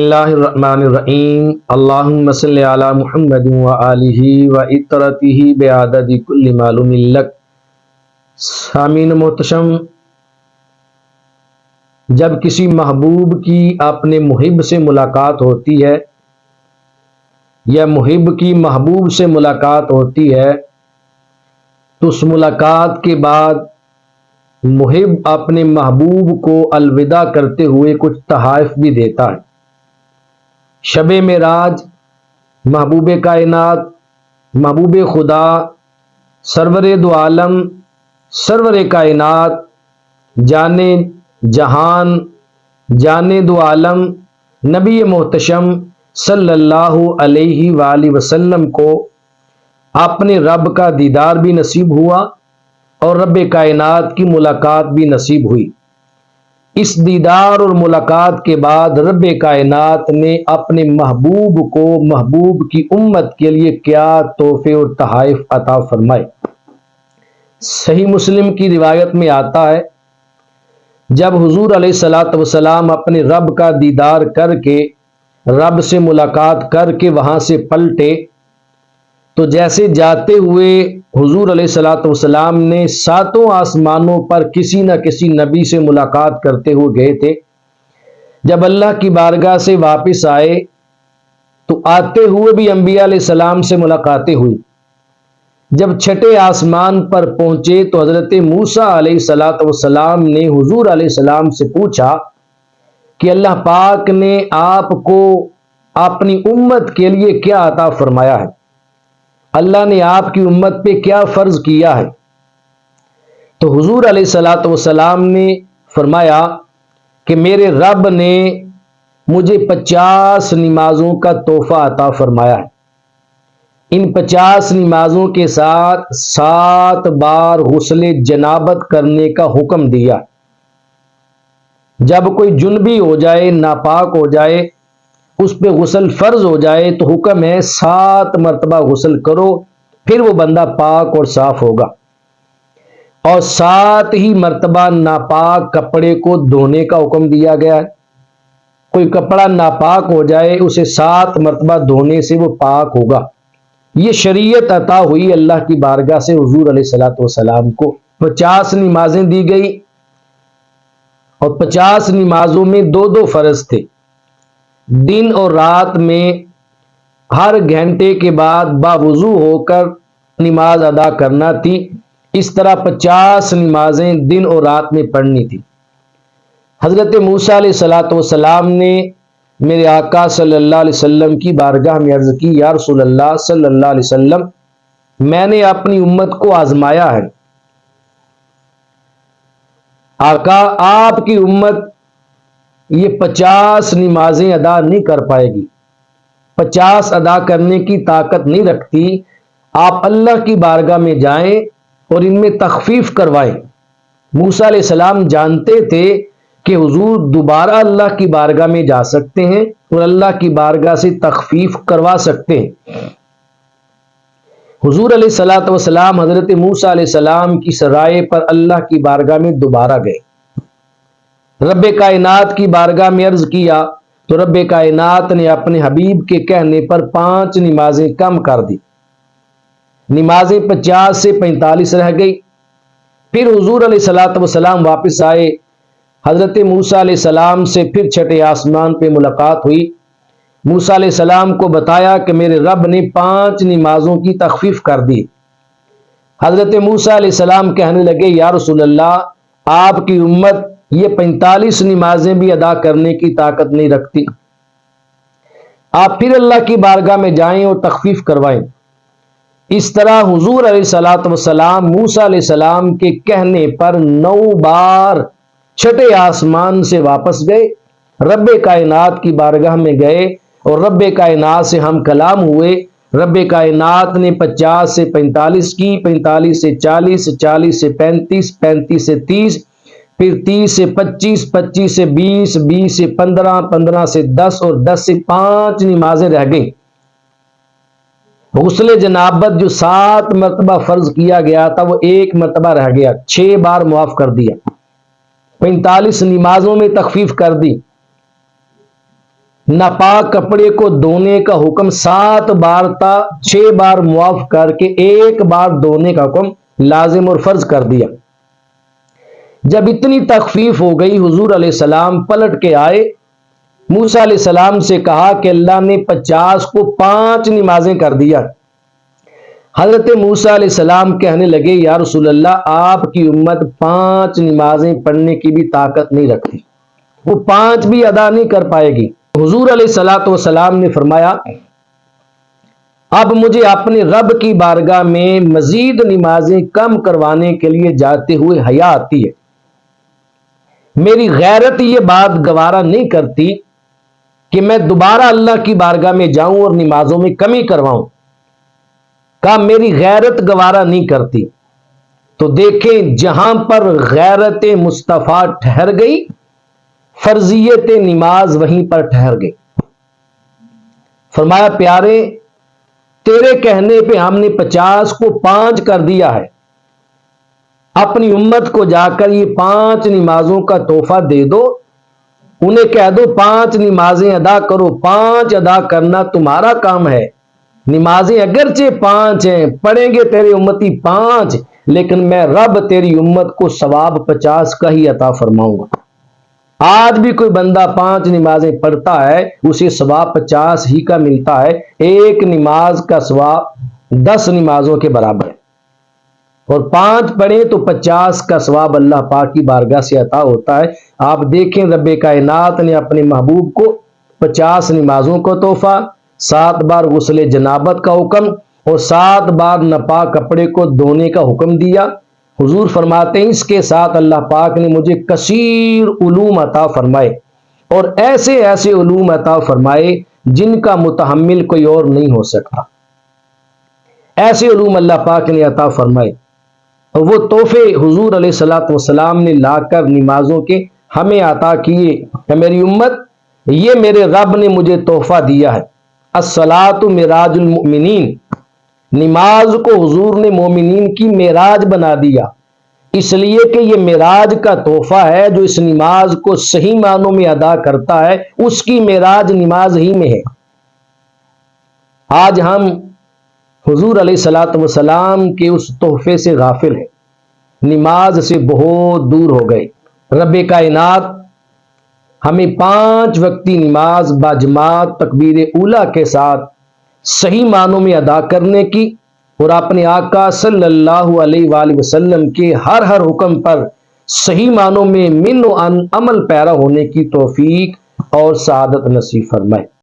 اللہ الرحمن الرحیم اللہم صلی علی محمد وآلہ وعطرتہ بعدد کل معلوم لک۔ سامعین محتشم، جب کسی محبوب کی اپنے محب سے ملاقات ہوتی ہے یا محب کی محبوب سے ملاقات ہوتی ہے تو اس ملاقات کے بعد محب اپنے محبوب کو الوداع کرتے ہوئے کچھ تحائف بھی دیتا ہے۔ شب معراج محبوب کائنات، محبوب خدا، سرور دو عالم، سرور کائنات، جانے جہان، جانے دو عالم، نبی محتشم صلی اللہ علیہ وآلہ وسلم کو اپنے رب کا دیدار بھی نصیب ہوا اور رب کائنات کی ملاقات بھی نصیب ہوئی۔ اس دیدار اور ملاقات کے بعد رب کائنات نے اپنے محبوب کو محبوب کی امت کے لیے کیا تحفے اور تحائف عطا فرمائے۔ صحیح مسلم کی روایت میں آتا ہے، جب حضور علیہ الصلوۃ والسلام اپنے رب کا دیدار کر کے رب سے ملاقات کر کے وہاں سے پلٹے تو جیسے جاتے ہوئے حضور علیہ الصلوۃ والسلام نے ساتوں آسمانوں پر کسی نہ کسی نبی سے ملاقات کرتے ہوئے گئے تھے۔ جب اللہ کی بارگاہ سے واپس آئے تو آتے ہوئے بھی انبیاء علیہ السلام سے ملاقاتیں ہوئی۔ جب چھٹے آسمان پر پہنچے تو حضرت موسیٰ علیہ الصلوۃ والسلام نے حضور علیہ السلام سے پوچھا کہ اللہ پاک نے آپ کو اپنی امت کے لیے کیا عطا فرمایا ہے، اللہ نے آپ کی امت پہ کیا فرض کیا ہے؟ تو حضور علیہ الصلوۃ والسلام نے فرمایا کہ میرے رب نے مجھے 50 نمازوں کا تحفہ عطا فرمایا ہے۔ ان 50 نمازوں کے ساتھ 7 بار غسل جنابت کرنے کا حکم دیا۔ جب کوئی جنبی ہو جائے، ناپاک ہو جائے، اس پہ غسل فرض ہو جائے تو حکم ہے 7 مرتبہ غسل کرو، پھر وہ بندہ پاک اور صاف ہوگا۔ اور 7 ہی مرتبہ ناپاک کپڑے کو دھونے کا حکم دیا گیا ہے۔ کوئی کپڑا ناپاک ہو جائے، اسے 7 مرتبہ دھونے سے وہ پاک ہوگا۔ یہ شریعت عطا ہوئی اللہ کی بارگاہ سے حضور علیہ الصلوۃ والسلام کو۔ 50 نمازیں دی گئی اور 50 نمازوں میں 2 فرض تھے۔ دن اور رات میں ہر گھنٹے کے بعد باوضو ہو کر نماز ادا کرنا تھی۔ اس طرح 50 نمازیں دن اور رات میں پڑھنی تھی۔ حضرت موسیٰ علیہ الصلوۃ والسلام نے میرے آقا صلی اللہ علیہ وسلم کی بارگاہ میں عرض کی، یا رسول اللہ صلی اللہ علیہ وسلم، میں نے اپنی امت کو آزمایا ہے۔ آقا، آپ کی امت یہ 50 نمازیں ادا نہیں کر پائے گی، 50 ادا کرنے کی طاقت نہیں رکھتی۔ آپ اللہ کی بارگاہ میں جائیں اور ان میں تخفیف کروائیں۔ موسیٰ علیہ السلام جانتے تھے کہ حضور دوبارہ اللہ کی بارگاہ میں جا سکتے ہیں اور اللہ کی بارگاہ سے تخفیف کروا سکتے ہیں۔ حضور علیہ الصلوۃ والسلام حضرت موسیٰ علیہ السلام کی رائے پر اللہ کی بارگاہ میں دوبارہ گئے۔ رب کائنات کی بارگاہ میں عرض کیا تو رب کائنات نے اپنے حبیب کے کہنے پر 5 نمازیں کم کر دی۔ نمازیں 50 سے 45 رہ گئی۔ پھر حضور علیہ الصلوۃ والسلام واپس آئے۔ حضرت موسیٰ علیہ السلام سے پھر چھٹے آسمان پہ ملاقات ہوئی۔ موسیٰ علیہ السلام کو بتایا کہ میرے رب نے 5 نمازوں کی تخفیف کر دی۔ حضرت موسیٰ علیہ السلام کہنے لگے، یا رسول اللہ، آپ کی امت یہ 45 نمازیں بھی ادا کرنے کی طاقت نہیں رکھتی، آپ پھر اللہ کی بارگاہ میں جائیں اور تخفیف کروائیں۔ اس طرح حضور علیہ الصلوۃ والسلام موسیٰ علیہ السلام کے کہنے پر 9 بار چھٹے آسمان سے واپس گئے، رب کائنات کی بارگاہ میں گئے اور رب کائنات سے ہم کلام ہوئے۔ رب کائنات نے 50 سے 45 کی، 45 سے 40، 40 سے 35، 35 سے 30، پھر 30 سے 25، 25 سے 20، 20 سے 15، 15 سے 10 اور 10 سے 5 نمازیں رہ گئیں۔ غسل جنابت جو 7 مرتبہ فرض کیا گیا تھا وہ 1 مرتبہ رہ گیا، 6 بار معاف کر دیا۔ 45 نمازوں میں تخفیف کر دی۔ ناپاک کپڑے کو دھونے کا حکم 7 بار تھا، 6 بار معاف کر کے 1 بار دھونے کا حکم لازم اور فرض کر دیا۔ جب اتنی تخفیف ہو گئی، حضور علیہ السلام پلٹ کے آئے، موسیٰ علیہ السلام سے کہا کہ اللہ نے 50 کو 5 نمازیں کر دیا۔ حضرت موسیٰ علیہ السلام کہنے لگے یا رسول اللہ، آپ کی امت 5 نمازیں پڑھنے کی بھی طاقت نہیں رکھتی، وہ 5 بھی ادا نہیں کر پائے گی۔ حضور علیہ السلام نے فرمایا اب مجھے اپنے رب کی بارگاہ میں مزید نمازیں کم کروانے کے لیے جاتے ہوئے حیا آتی ہے، میری غیرت یہ بات گوارا نہیں کرتی کہ میں دوبارہ اللہ کی بارگاہ میں جاؤں اور نمازوں میں کمی کرواؤں، کہا میری غیرت گوارا نہیں کرتی۔ تو دیکھیں جہاں پر غیرت مصطفیٰ ٹھہر گئی، فرضیت نماز وہیں پر ٹھہر گئی۔ فرمایا پیارے تیرے کہنے پہ ہم نے 50 کو 5 کر دیا ہے، اپنی امت کو جا کر یہ 5 نمازوں کا تحفہ دے دو، انہیں کہہ دو 5 نمازیں ادا کرو، 5 ادا کرنا تمہارا کام ہے۔ نمازیں اگرچہ 5 ہیں، پڑھیں گے تیرے امتی 5، لیکن میں رب تیری امت کو ثواب 50 کا ہی عطا فرماؤں گا۔ آج بھی کوئی بندہ 5 نمازیں پڑھتا ہے، اسے ثواب 50 ہی کا ملتا ہے، 1 نماز کا ثواب 10 نمازوں کے برابر ہے، اور 5 پڑھیں تو 50 کا ثواب اللہ پاک کی بارگاہ سے عطا ہوتا ہے۔ آپ دیکھیں رب کائنات نے اپنے محبوب کو 50 نمازوں کو تحفہ، 7 بار غسل جنابت کا حکم اور 7 بار ناپاک کپڑے کو دھونے کا حکم دیا۔ حضور فرماتے ہیں اس کے ساتھ اللہ پاک نے مجھے کثیر علوم عطا فرمائے، اور ایسے ایسے علوم عطا فرمائے جن کا متحمل کوئی اور نہیں ہو سکتا، ایسے علوم اللہ پاک نے عطا فرمائے، اور وہ تحفے حضور علیہ السلام نے لا کر نمازوں کے ہمیں عطا کیے کہ میری امت یہ میرے رب نے مجھے تحفہ دیا ہے۔ الصلاۃ معراج المؤمنین، نماز کو حضور نے مومنین کی معراج بنا دیا، اس لیے کہ یہ معراج کا تحفہ ہے، جو اس نماز کو صحیح معنوں میں ادا کرتا ہے اس کی معراج نماز ہی میں ہے۔ آج ہم حضور علیہ السلام کے اس تحفے سے غافل ہیں، نماز سے بہت دور ہو گئے۔ رب کائنات ہمیں 5 وقتی نماز باجماعت تکبیر اولیٰ کے ساتھ صحیح معنوں میں ادا کرنے کی، اور اپنے آقا صلی اللہ علیہ وآلہ وسلم کے ہر حکم پر صحیح معنوں میں من و عمل پیرا ہونے کی توفیق اور سعادت نصیب فرمائے۔